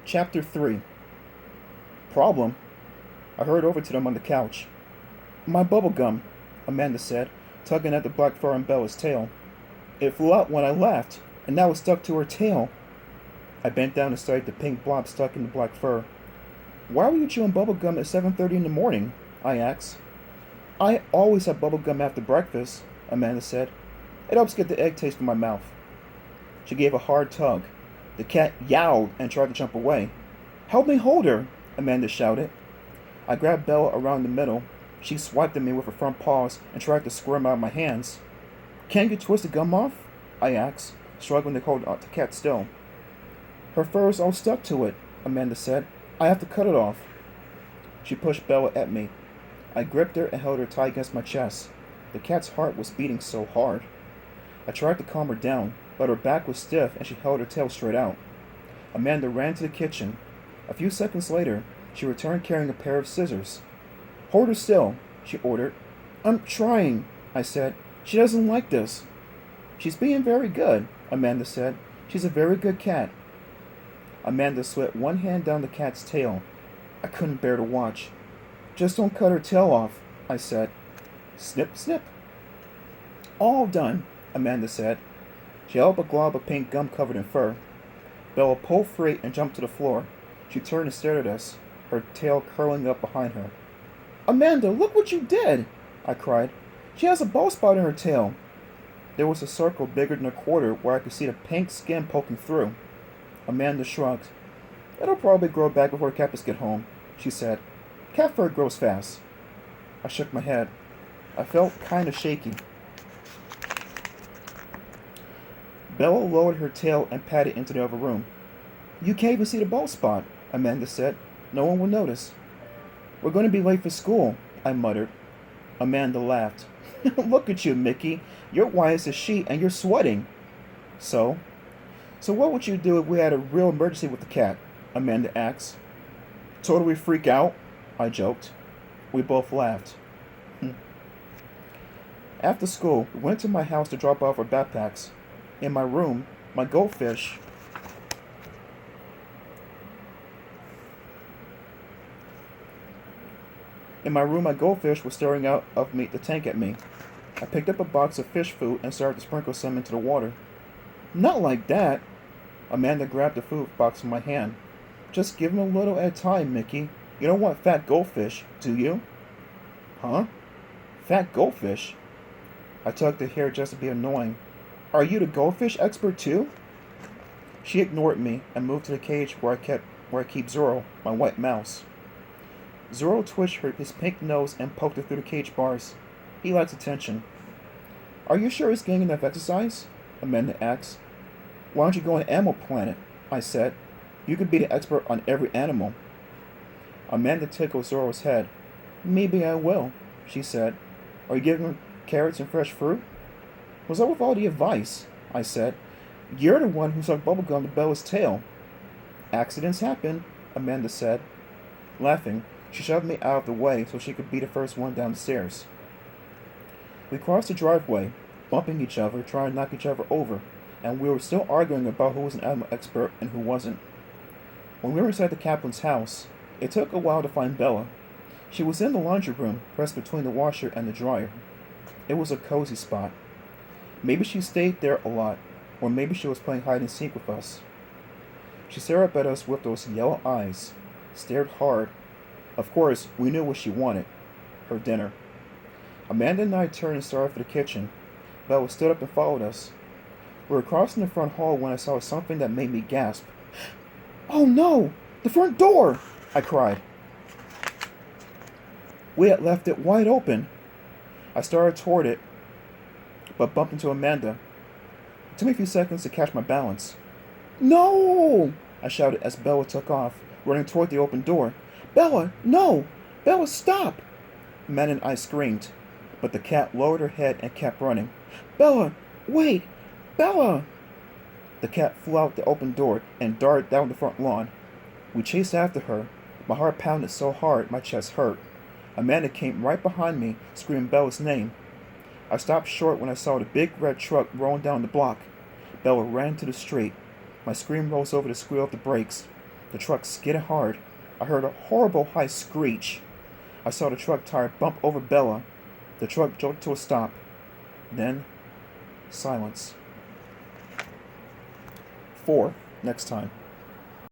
Chapter 3. Problem? I hurried over to them on the couch. My bubble gum, Amanda said, tugging at the black fur on Bella's tail. It flew out when I laughed, and now it's stuck to her tail. I bent down and studied the pink blob stuck in the black fur. Why were you chewing bubble gum at 7:30 in the morning? I asked. I always have bubble gum after breakfast, Amanda said. It helps get the egg taste from my mouth. She gave a hard tug. The cat yowled and tried to jump away. Help me hold her, Amanda shouted. I grabbed Bella around the middle. She swiped at me with her front paws and tried to squirm out of my hands. Can't you twist the gum off? I asked, struggling to hold the cat still. Her fur is all stuck to it, Amanda said. I have to cut it off. She pushed Bella at me. I gripped her and held her tight against my chest. The cat's heart was beating so hard. I tried to calm her down, but her back was stiff and she held her tail straight out. Amanda ran to the kitchen. A few seconds later, she returned carrying a pair of scissors. Hold her still, she ordered. I'm trying, I said. She doesn't like this. She's being very good, Amanda said. She's a very good cat. Amanda slid one hand down the cat's tail. I couldn't bear to watch. Just don't cut her tail off, I said. Snip, snip. All done, Amanda said. She held up a glob of pink gum covered in fur. Bella pulled free and jumped to the floor. She turned and stared at us, her tail curling up behind her. Amanda, look what you did, I cried. She has a bald spot in her tail. There was a circle bigger than a quarter where I could see the pink skin poking through. Amanda shrugged. It'll probably grow back before Kappas get home, she said. Cat fur grows fast. I shook my head. I felt kind of shaky. Bella lowered her tail and patted into the other room. You can't even see the bald spot, Amanda said. No one will notice. We're going to be late for school, I muttered. Amanda laughed. Look at you, Mickey. You're white as a sheet and you're sweating. So what would you do if we had a real emergency with the cat? Amanda asked. Totally freak out, I joked. We both laughed. After school, we went to my house to drop off our backpacks. In my room, my goldfish was staring out of the tank at me. I picked up a box of fish food and started to sprinkle some into the water. Not like that. Amanda grabbed the food box from my hand. Just give him a little at a time, Mickey. You don't want fat goldfish, do you? Huh? Fat goldfish? I tugged her hair just to be annoying. Are you the goldfish expert too? She ignored me and moved to the cage where I keep Zorro, my white mouse. Zorro twitched his pink nose and poked it through the cage bars. He likes attention. Are you sure he's getting enough exercise? Amanda asked. Why don't you go on Animal Planet? I said. You could be the expert on every animal. Amanda tickled Zorro's head. Maybe I will, she said. Are you giving him carrots and fresh fruit? What's up with all the advice? I said. You're the one who stuck bubblegum to Bella's tail. Accidents happen, Amanda said. Laughing, she shoved me out of the way so she could be the first one down the stairs. We crossed the driveway, bumping each other, trying to knock each other over, and we were still arguing about who was an animal expert and who wasn't. When we were inside the Kaplan's house, it took a while to find Bella. She was in the laundry room, pressed between the washer and the dryer. It was a cozy spot. Maybe she stayed there a lot, or maybe she was playing hide and seek with us. She stared up at us with those yellow eyes, stared hard. Of course, we knew what she wanted, her dinner. Amanda and I turned and started for the kitchen. Bella stood up and followed us. We were crossing the front hall when I saw something that made me gasp. Oh no! The front door! I cried. We had left it wide open. I started toward it, but bumped into Amanda. It took me a few seconds to catch my balance. No! I shouted as Bella took off, running toward the open door. Bella, no! Bella, stop! Amanda and I screamed, but the cat lowered her head and kept running. Bella, wait! Bella! The cat flew out the open door and darted down the front lawn. We chased after her. My heart pounded so hard my chest hurt. Amanda came right behind me, screaming Bella's name. I stopped short when I saw the big red truck rolling down the block. Bella ran to the street. My scream rose over the squeal of the brakes. The truck skidded hard. I heard a horrible high screech. I saw the truck tire bump over Bella. The truck jolted to a stop. Then, silence. 4. Next time.